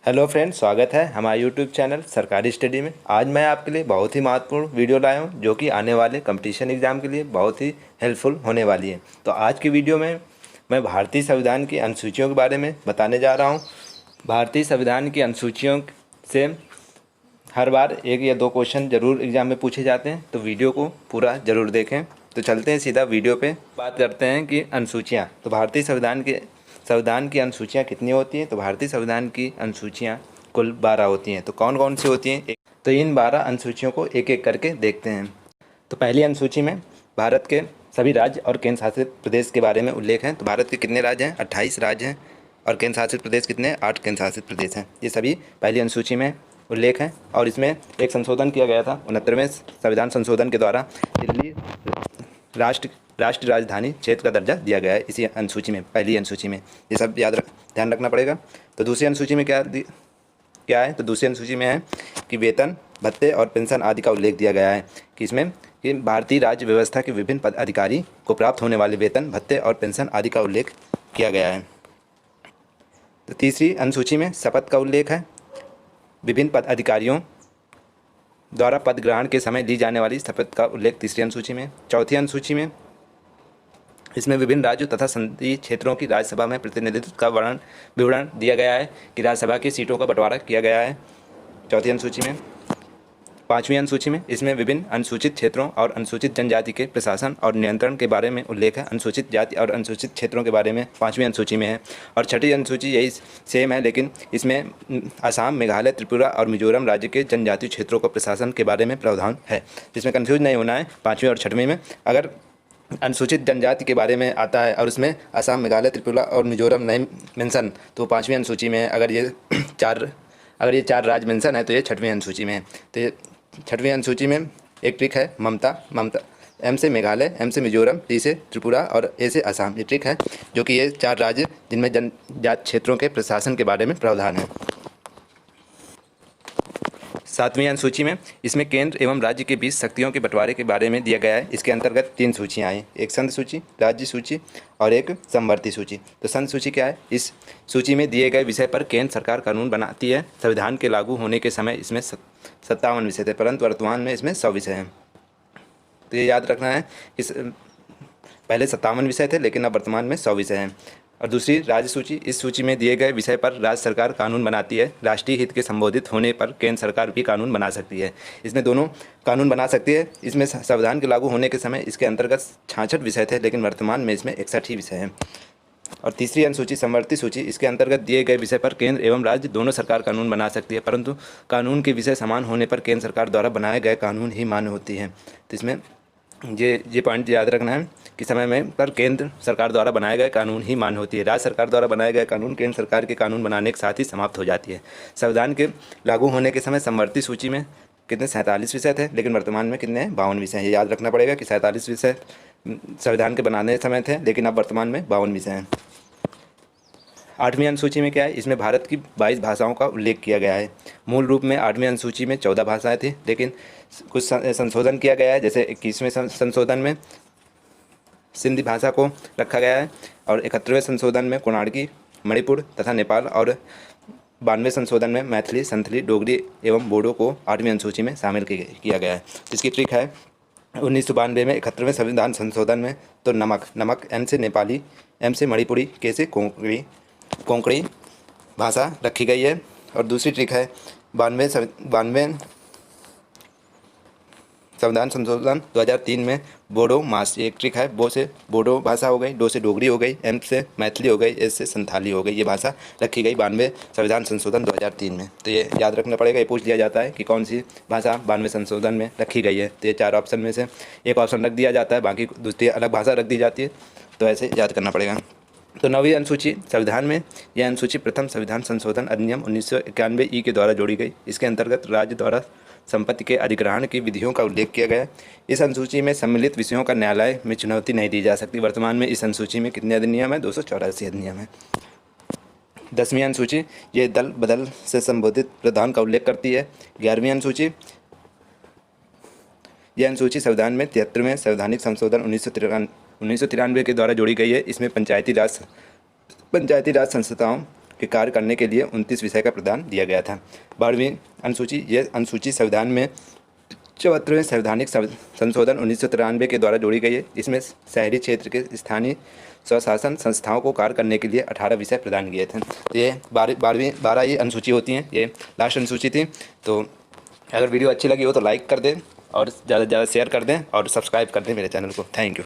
Hello friends, स्वागत है हमारे यूट्यूब चैनल सरकारी स्टडी में। आज मैं आपके लिए बहुत ही महत्वपूर्ण वीडियो लाया हूं जो कि आने वाले कंपटीशन एग्ज़ाम के लिए बहुत ही हेल्पफुल होने वाली है। तो आज की वीडियो में मैं भारतीय संविधान की अनुसूचियों के बारे में बताने जा रहा हूं। भारतीय संविधान की अनुसूचियों से हर बार एक या दो क्वेश्चन ज़रूर एग्ज़ाम में पूछे जाते हैं, तो वीडियो को पूरा ज़रूर देखें। तो चलते हैं सीधा वीडियो पे। बात करते हैं कि अनुसूचियाँ। तो भारतीय संविधान की अनुसूचियाँ कितनी होती हैं? तो भारतीय संविधान की अनुसूचियाँ कुल 12 होती हैं। तो कौन कौन सी होती हैं? तो इन 12 अनुसूचियों को एक एक करके देखते हैं। तो पहली अनुसूची में भारत के सभी राज्य और केंद्र शासित प्रदेश के बारे में उल्लेख है। तो भारत के कितने राज्य हैं? 28 राज्य हैं। और केंद्र शासित प्रदेश कितने हैं? 8 केंद्र शासित प्रदेश हैं। ये सभी पहली अनुसूची में उल्लेख है। और इसमें एक संशोधन किया गया था 69वें संविधान संशोधन के द्वारा दिल्ली राष्ट्रीय राजधानी क्षेत्र का दर्जा दिया गया है इसी अनुसूची में, पहली अनुसूची में। ये सब ध्यान रखना पड़ेगा। तो दूसरी अनुसूची में क्या है? तो दूसरी अनुसूची में है कि वेतन, भत्ते और पेंशन आदि का उल्लेख दिया गया है कि इसमें कि भारतीय राज्य व्यवस्था के विभिन्न पद अधिकारी को प्राप्त होने वाले वेतन, भत्ते और पेंशन आदि का उल्लेख किया गया है। तो तीसरी अनुसूची में शपथ का उल्लेख है। विभिन्न पद अधिकारियों द्वारा पद ग्रहण के समय ली जाने वाली शपथ का उल्लेख तीसरी अनुसूची में। चौथी अनुसूची में इसमें विभिन्न राज्यों तथा संसदीय क्षेत्रों की राज्यसभा में प्रतिनिधित्व का विवरण दिया गया है कि राज्यसभा की सीटों का बंटवारा किया गया है चौथी अनुसूची में। पाँचवीं अनुसूची में इसमें विभिन्न अनुसूचित क्षेत्रों और अनुसूचित जनजाति के प्रशासन और नियंत्रण के बारे में उल्लेख है। अनुसूचित जाति और अनुसूचित क्षेत्रों के बारे में पाँचवीं अनुसूची में है। और छठी अनुसूची यही सेम है, लेकिन इसमें असम, मेघालय, त्रिपुरा और मिजोरम राज्य के जनजातीय क्षेत्रों का प्रशासन के बारे में प्रावधान है। जिसमें कन्फ्यूज नहीं होना है। पाँचवीं और छठवीं में अगर अनुसूचित जनजाति के बारे में आता है और उसमें असम, मेघालय, त्रिपुरा और मिजोरम नहीं मेंशन, तो पाँचवीं अनुसूची में है। अगर ये चार राज्य मेंशन है तो ये छठवीं अनुसूची में है। तो ये छठवीं अनुसूची में एक ट्रिक है, ममता। एम से मेघालय, एम से मिजोरम, टी से त्रिपुरा और ए से असम। ये ट्रिक है जो कि ये 4 राज्य जिनमें जनजाति क्षेत्रों के प्रशासन के बारे में प्रावधान है। सातवीं अनुसूची में इसमें केंद्र एवं राज्य के बीच शक्तियों के बंटवारे के बारे में दिया गया है। इसके अंतर्गत 3 सूचियाँ आई, एक संघ सूची, राज्य सूची और एक समवर्ती सूची। तो संघ सूची क्या है? इस सूची में दिए गए विषय पर केंद्र सरकार कानून बनाती है। संविधान के लागू होने के समय इसमें 57 विषय थे, परंतु वर्तमान में इसमें 100 विषय हैं। तो ये याद रखना है कि पहले 57 विषय थे, लेकिन अब वर्तमान में 100 विषय हैं। और दूसरी राज्य सूची, इस सूची में दिए गए विषय पर राज्य सरकार कानून बनाती है। राष्ट्रीय हित के संबोधित होने पर केंद्र सरकार भी कानून बना सकती है। इसमें दोनों कानून बना सकती है। इसमें संविधान के लागू होने के समय इसके अंतर्गत 66 विषय थे, लेकिन वर्तमान में इसमें 61 ही विषय हैं। और तीसरी अनुसूची समवर्ती सूची, इसके अंतर्गत दिए गए विषय पर केंद्र एवं राज्य दोनों सरकार कानून बना सकती है, परंतु कानून के विषय समान होने पर केंद्र सरकार द्वारा बनाए गए कानून ही मान्य होती है। तो इसमें ये पॉइंट याद रखना है कि समय में पर केंद्र सरकार द्वारा बनाए गए कानून ही मान्य होती है। राज्य सरकार द्वारा बनाए गए कानून केंद्र सरकार के कानून बनाने के साथ ही समाप्त हो जाती है। संविधान के लागू होने के समय समवर्ती सूची में कितने 47 विषय थे, लेकिन वर्तमान में कितने हैं? 52 विषय हैं। ये याद रखना पड़ेगा कि 47 विषय संविधान के बनाने समय थे, लेकिन अब वर्तमान में 52 विषय हैं। आठवीं अनुसूची में क्या है? इसमें भारत की 22 भाषाओं का उल्लेख किया गया है। मूल रूप में आठवीं अनुसूची में 14 भाषाएं थी, लेकिन कुछ संशोधन किया गया है। जैसे 21वें संशोधन में सिंधी भाषा को रखा गया है, और 71वें संशोधन में कोणार्की, मणिपुर तथा नेपाल, और 92वें संशोधन में मैथिली, संथली, डोगरी एवं बोडो को 8वीं अनुसूची में शामिल किया गया है। इसकी ट्रिक है 1992 में 71वें संविधान संशोधन में तो नमक, एम से नेपाली, एम से मणिपुरी, के से कोंकणी भाषा रखी गई है। और दूसरी ट्रिक है 92वें संविधान संशोधन 2003 में बोडो मास, एक ट्रिक है, बो से बोडो भाषा हो गई, डो से डोगरी हो गई, एम से मैथिली हो गई, एस से संथाली हो गई। ये भाषा रखी गई 92वें संविधान संशोधन 2003 में। तो ये याद रखना पड़ेगा। ये पूछ लिया जाता है कि कौन सी भाषा 92वें संशोधन में रखी गई है। तो ये 4 ऑप्शन में से एक ऑप्शन रख दिया जाता है, बाकी दूसरी अलग भाषा रख दी जाती है। तो ऐसे याद करना पड़ेगा। तो 9वीं अनुसूची संविधान में यह अनुसूची प्रथम संविधान संशोधन अधिनियम 1991 के द्वारा जोड़ी गई। इसके अंतर्गत राज्य द्वारा संपत्ति के अधिग्रहण की विधियों का उल्लेख किया गया है। इस अनुसूची में सम्मिलित विषयों का न्यायालय में चुनौती नहीं दी जा सकती। वर्तमान में इस अनुसूची में कितने अधिनियम है? 284 अधिनियम है। 10वीं अनुसूची ये दल बदल से संबोधित प्रावधान का उल्लेख करती है। 11वीं अनुसूची, यह अनुसूची संविधान में 73वें संवैधानिक संशोधन 1993 के द्वारा जोड़ी गई है। इसमें पंचायती राज संस्थाओं के कार्य करने के लिए 29 विषय का प्रदान दिया गया था। 12वीं अनुसूची, यह अनुसूची संविधान में 74वें संवैधानिक संशोधन 1993 के द्वारा जोड़ी गई है। इसमें शहरी क्षेत्र के स्थानीय स्वशासन संस्थाओं को कार्य करने के लिए 18 विषय प्रदान किए थे। तो ये 12 ये अनुसूची होती हैं, ये लास्ट अनुसूची थी। तो अगर वीडियो अच्छी लगी हो तो लाइक कर दें और ज़्यादा से ज़्यादा शेयर कर दें और सब्सक्राइब कर दें मेरे चैनल को। Thank you.